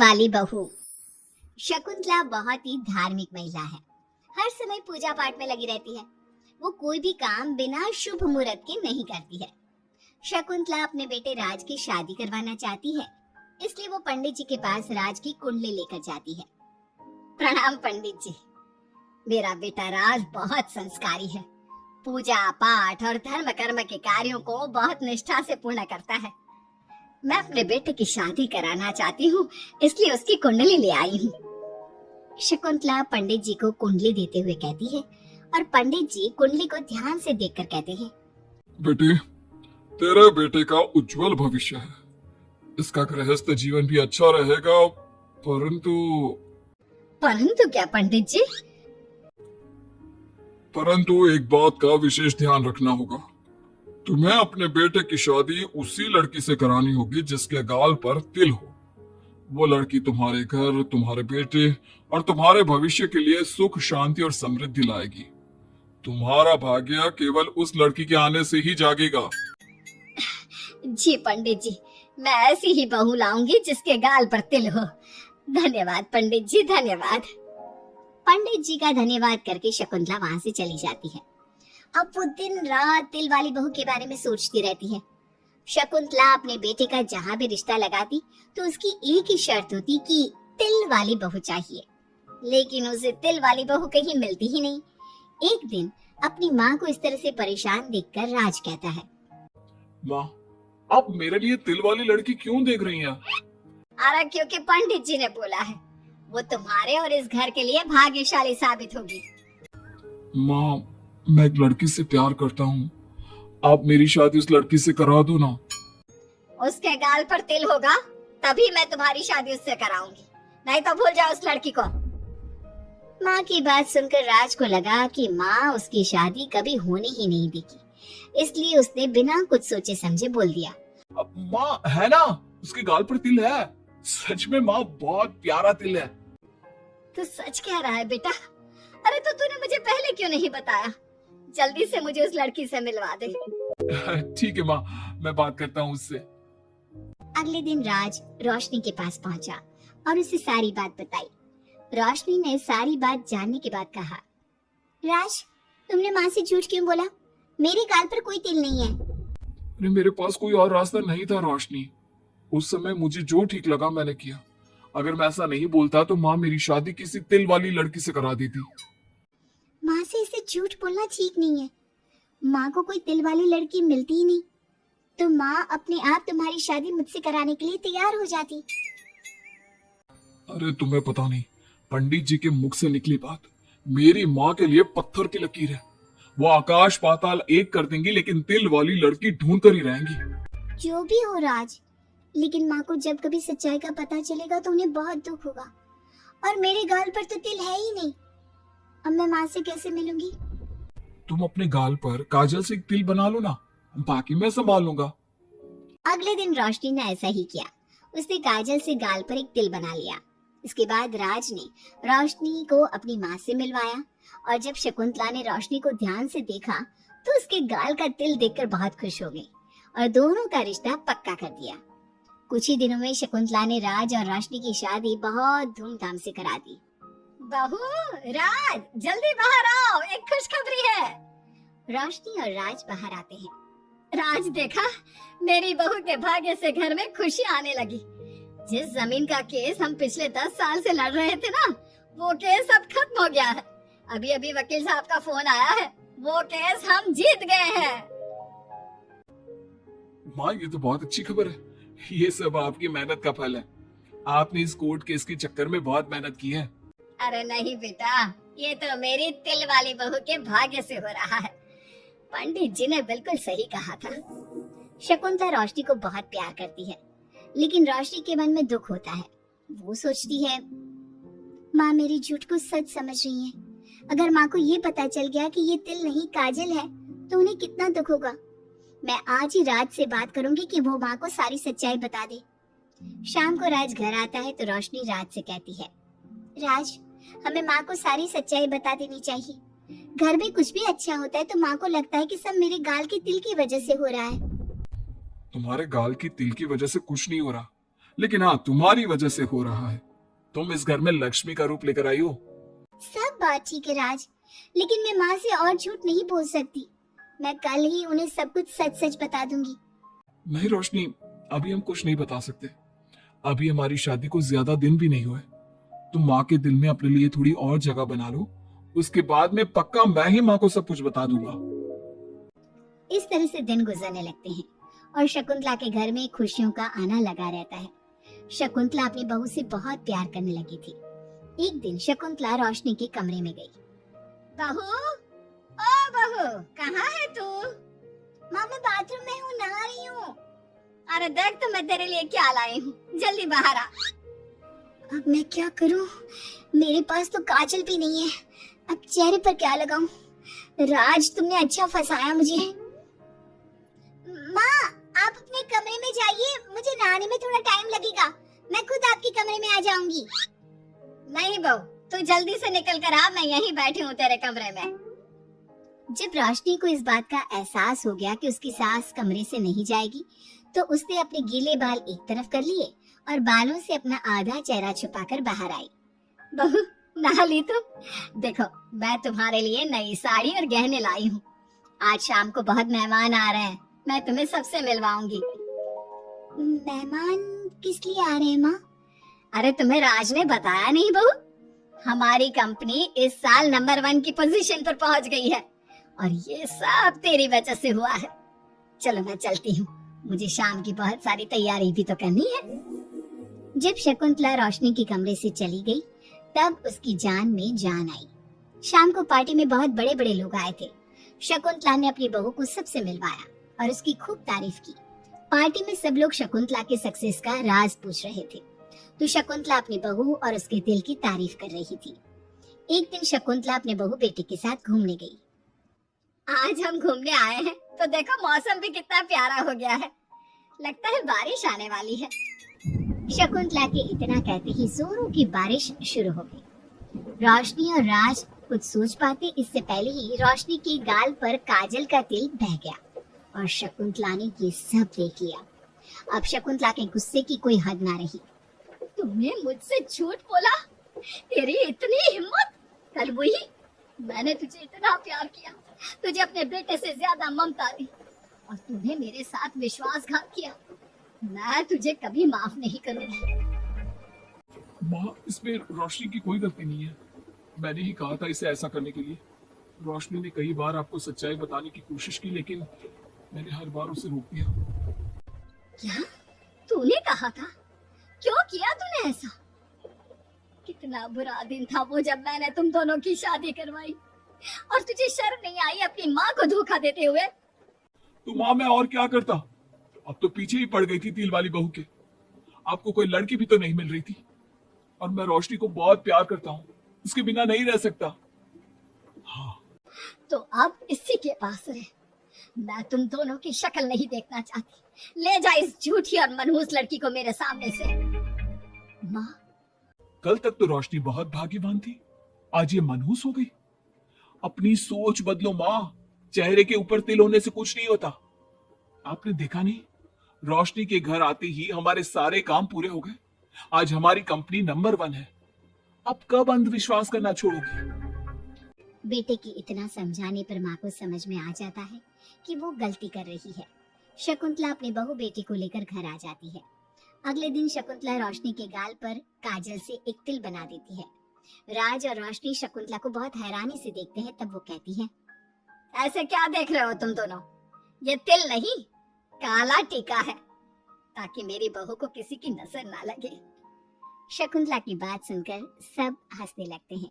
वाली बहू। शकुंतला बहुत ही धार्मिक महिला है। हर समय पूजा पाठ में लगी रहती है। वो कोई भी काम बिना शुभ मुहूर्त के नहीं करती है। शकुंतला अपने बेटे राज की शादी करवाना चाहती है, इसलिए वो पंडित जी के पास राज की कुंडली लेकर जाती है। प्रणाम पंडित जी, मेरा बेटा राज बहुत संस्कारी है। पूजा पाठ और धर्म कर्म के कार्यों को बहुत निष्ठा से पूर्ण करता है। मैं अपने बेटे की शादी कराना चाहती हूँ, इसलिए उसकी कुंडली ले आई हूँ। शकुंतला पंडित जी को कुंडली देते हुए कहती है और पंडित जी कुंडली को ध्यान से देखकर कहते हैं, बेटी, तेरे बेटे का उज्जवल भविष्य है। इसका गृहस्थ जीवन भी अच्छा रहेगा, परंतु क्या पंडित जी? परंतु एक बात का विशेष ध्यान रखना होगा। तुम्हें अपने बेटे की शादी उसी लड़की से करानी होगी जिसके गाल पर तिल हो। वो लड़की तुम्हारे घर, तुम्हारे बेटे और तुम्हारे भविष्य के लिए सुख, शांति और समृद्धि लाएगी। तुम्हारा भाग्य केवल उस लड़की के आने से ही जागेगा। जी पंडित जी, मैं ऐसी ही बहू लाऊंगी जिसके गाल पर तिल हो। धन्यवाद पंडित जी, धन्यवाद। पंडित जी का धन्यवाद करके शकुंतला वहां से चली जाती है। अब वो दिन रात तिल वाली बहू के बारे में सोचती रहती है। शकुंतला अपने बेटे का जहाँ भी रिश्ता लगाती तो उसकी एक ही शर्त होती कि तिल वाली बहू चाहिए, लेकिन उसे तिल वाली बहू कहीं मिलती ही नहीं। एक दिन अपनी माँ को इस तरह से परेशान देखकर राज कहता है, माँ, आप मेरे लिए तिल वाली लड़की क्यों देख रही हैं? अरे क्योंकि पंडित जी ने बोला है, वो तुम्हारे और इस घर के लिए भाग्यशाली साबित होगी। माँ, मैं एक लड़की से प्यार करता हूँ। आप मेरी शादी उस लड़की से करा दो ना। उसके गाल पर तिल होगा तभी मैं तुम्हारी शादी उससे कराऊंगी, नहीं तो भूल जाओ उस लड़की को। माँ की बात सुनकर राज को लगा कि माँ उसकी शादी कभी होने ही नहीं देगी, इसलिए उसने बिना कुछ सोचे समझे बोल दिया, अब माँ, है ना, उसके गाल पर तिल है। सच में माँ, बहुत प्यारा तिल है। तू सच कह रहा है बेटा? अरे तो तूने मुझे पहले क्यों नहीं बताया? जल्दी से मुझे उस लड़की से मिलवा दे। ठीक है माँ, मैं बात करता हूँ उससे। अगले दिन राज रोशनी के पास पहुंचा और उसे सारी बात बताई। रोशनी ने सारी बात जानने के बाद कहा, राज, तुमने माँ से झूठ क्यों बोला? मेरे गाल पर कोई तिल नहीं है। अरे मेरे पास कोई और रास्ता नहीं था रोशनी। उस समय मुझे जो ठीक लगा मैंने किया। अगर मैं ऐसा नहीं बोलता तो माँ मेरी शादी किसी तिल वाली लड़की से करा देती। माँ से इसे झूठ बोलना ठीक नहीं है। माँ को कोई तिल वाली लड़की मिलती ही नहीं, तो माँ अपने आप तुम्हारी शादी मुझसे कराने के लिए तैयार हो जाती। अरे तुम्हें पता नहीं, पंडित जी के मुख से निकली बात मेरी माँ के लिए पत्थर की लकीर है। वो आकाश पाताल एक कर देंगी, लेकिन तिल वाली लड़की ढूंढ कर ही रहेंगी। जो भी हो राज, लेकिन माँ को जब कभी सच्चाई का पता चलेगा तो उन्हें बहुत दुख होगा। और मेरे गाल पर तो तिल है ही नहीं, अब मैं माँ से कैसे मिलूंगी? तुम अपने गाल पर काजल से एक तिल बना लो ना, बाकी मैं संभाल लूंगा। अगले दिन रोशनी ने ऐसा ही किया। उसने काजल से गाल पर एक तिल बना लिया। इसके बाद राज ने रोशनी को अपनी माँ से मिलवाया, और जब शकुंतला ने रोशनी को ध्यान से देखा तो उसके गाल का तिल देखकर बहुत खुश हो गई और दोनों का रिश्ता पक्का कर दिया। कुछ ही दिनों में शकुंतला ने राज और रोशनी की शादी बहुत धूमधाम से करा दी। बहू, राज, जल्दी बाहर आओ, एक खुशखबरी है। रोशनी और राज बाहर आते हैं। राज, देखा, मेरी बहू के भाग्य से घर में खुशी आने लगी। जिस जमीन का केस हम पिछले 10 साल से लड़ रहे थे ना, वो केस अब खत्म हो गया है। अभी अभी वकील साहब का फोन आया है, वो केस हम जीत गए हैं। माँ, ये तो बहुत अच्छी खबर है। ये सब आपकी मेहनत का फल है। आपने इस कोर्ट केस के चक्कर में बहुत मेहनत की है। अरे नहीं बेटा, ये तो मेरी तिल वाली बहू के भाग्य से हो रहा है। पंडित जी ने बिल्कुल सही कहा था। शकुंतला रोशनी को बहुत प्यार करती है, लेकिन रोशनी के मन में दुख होता है। वो सोचती है, माँ मेरी झूठ को सच समझ रही है। अगर माँ को ये पता चल गया कि ये तिल नहीं काजल है तो उन्हें कितना दुख होगा। मैं आज ही राज से बात करूंगी कि वो माँ को सारी सच्चाई बता दे। शाम को राज घर आता है तो रोशनी राज से कहती है, राज, हमें माँ को सारी सच्चाई बता देनी चाहिए। घर में कुछ भी अच्छा होता है तो माँ को लगता है कि सब मेरे गाल के तिल की वजह से हो रहा है। तुम्हारे गाल की तिल की वजह से कुछ नहीं हो रहा। लेकिन हाँ, तुम्हारी वजह से हो रहा है। तुम इस घर में लक्ष्मी का रूप लेकर आई हो। सब बात ठीक है राज, लेकिन मैं माँ से और झूठ नहीं बोल सकती। मैं कल ही उन्हें सब कुछ सच सच बता दूंगी। नहीं रोशनी, अभी हम कुछ नहीं बता सकते। अभी हमारी शादी को ज्यादा दिन भी नहीं हुए। तुम माँ के दिल में अपने लिए थोड़ी और जगह बना लो, उसके बाद में पक्का मैं ही माँ को सब कुछ बता दूंगा। इस तरह से दिन गुजरने लगते हैं और शकुंतला के घर में खुशियों का आना लगा रहता है। शकुंतला अपनी बहू से बहुत प्यार करने लगी थी। एक दिन शकुंतला रोशनी के कमरे में गई। बहू, ओ बहू, कहाँ है तू? माँ, मैं बाथरूम में हूँ, नहा रही हूँ। अरे देख तो मैं तेरे लिए क्या लाई हूँ, जल्दी बाहर आ। अब मैं क्या करूँ? मेरे पास तो काजल भी नहीं है, अब चेहरे पर क्या लगाऊं? राज, तुमने अच्छा फंसाया मुझे। माँ, आप अपने कमरे में जाइए, मुझे नहाने में थोड़ा टाइम लगेगा। मैं खुद आपके कमरे में आ जाऊंगी। नहीं बहू, तू जल्दी से निकल कर आ, मैं यहीं बैठी हूँ तेरे कमरे में। जब रोशनी को इस बात का एहसास हो गया कि उसकी सास कमरे से नहीं जाएगी, तो उसने अपने गीले बाल एक तरफ कर लिए और बालों से अपना आधा चेहरा छुपाकर बाहर आई। बहू, नहा ली तुम? देखो, मैं तुम्हारे लिए नई साड़ी और गहने लाई हूँ। आज शाम को बहुत मेहमान आ रहे हैं, मैं तुम्हें सबसे मिलवाऊंगी। मेहमान किस लिए आ रहे हैं माँ? अरे तुम्हें राज ने बताया नहीं बहू? हमारी कंपनी इस साल नंबर 1 की पोजीशन पर पहुंच गई है और ये सब तेरी वजह से हुआ है। चलो मैं चलती हूँ, मुझे शाम की बहुत सारी तैयारी भी तो करनी है। जब शकुंतला रोशनी के कमरे से चली गई, तब उसकी जान में जान आई। शाम को पार्टी में बहुत बड़े बड़े लोग आए थे। शकुंतला ने अपनी बहू को सबसे मिलवाया और उसकी खूब तारीफ की। पार्टी में सब लोग शकुंतला के सक्सेस का राज पूछ रहे थे, तो शकुंतला अपनी बहू और उसके दिल की तारीफ कर रही थी। एक दिन शकुंतला अपने बहू बेटे के साथ घूमने गई। आज हम घूमने आए हैं तो देखो मौसम भी कितना प्यारा हो गया है, लगता है बारिश आने वाली है। शकुंतला के इतना कहते ही जोरों की बारिश शुरू हो गई। रोशनी और राज कुछ सोच पाते इससे पहले ही रोशनी के गाल पर काजल का तिल बह गया और शकुंतला ने ये सब देख लिया। अब शकुंतला के गुस्से की कोई हद ना रही। तुमने मुझसे झूठ बोला? तेरी इतनी हिम्मत? कल वही मैंने तुझे इतना प्यार किया, तुझे अपने बेटे से ज्यादा ममता दी और तूने मेरे साथ विश्वासघात किया। मैं तुझे कभी माफ नहीं करूंगी। माँ, इसमें रोशनी की कोई गलती नहीं है। मैंने ही कहा था इसे ऐसा करने के लिए। रोशनी ने कई बार आपको सच्चाई बताने की कोशिश की, लेकिन मैंने हर बार उसे रोक दिया। क्या तूने कहा था? क्यों किया तूने ऐसा? कितना बुरा दिन था वो जब मैंने तुम दोनों की शादी करवाई और तुझे शर्म नहीं आई अपनी माँ को धोखा देते हुए? तो माँ, मैं और क्या करता? अब तो पीछे ही पड़ गई थी तिल वाली बहू के। आपको कोई लड़की भी तो नहीं मिल रही थी और मैं रोशनी को बहुत प्यार करता हूँ, उसके बिना नहीं रह सकता। हाँ। तो अब इसी के पास रहे। मैं तुम दोनों की शक्ल नहीं देखना चाहती। ले जा इस झूठी और मनहूस लड़की को मेरे सामने से। माँ, कल तक तो रोशनी बहुत भाग्यवान थी, आज ये मनहूस हो गई। अपनी सोच बदलो माँ, चेहरे के ऊपर तिल होने से कुछ नहीं होता। आपने देखा नहीं, रोशनी के घर आते ही हमारे सारे काम पूरे हो गए। आज हमारी कंपनी नंबर 1 है। अब कब अंधविश्वास करना छोड़ोगी? बेटे की इतना समझाने पर माँ को समझ में आ जाता है कि वो गलती कर रही है। शकुंतला अपने बहू बेटी को लेकर घर आ जाती है। अगले दिन शकुंतला रोशनी के गाल पर काजल से एक तिल बना देती है। राज और रोशनी शकुंतला को बहुत हैरानी से देखते हैं। तब वो कहती है, ऐसे क्या देख रहे हो तुम दोनों? ये तिल नहीं, काला टीका है, ताकि मेरी बहू को किसी की नजर ना लगे। शकुंतला की बात सुनकर सब हंसने लगते हैं।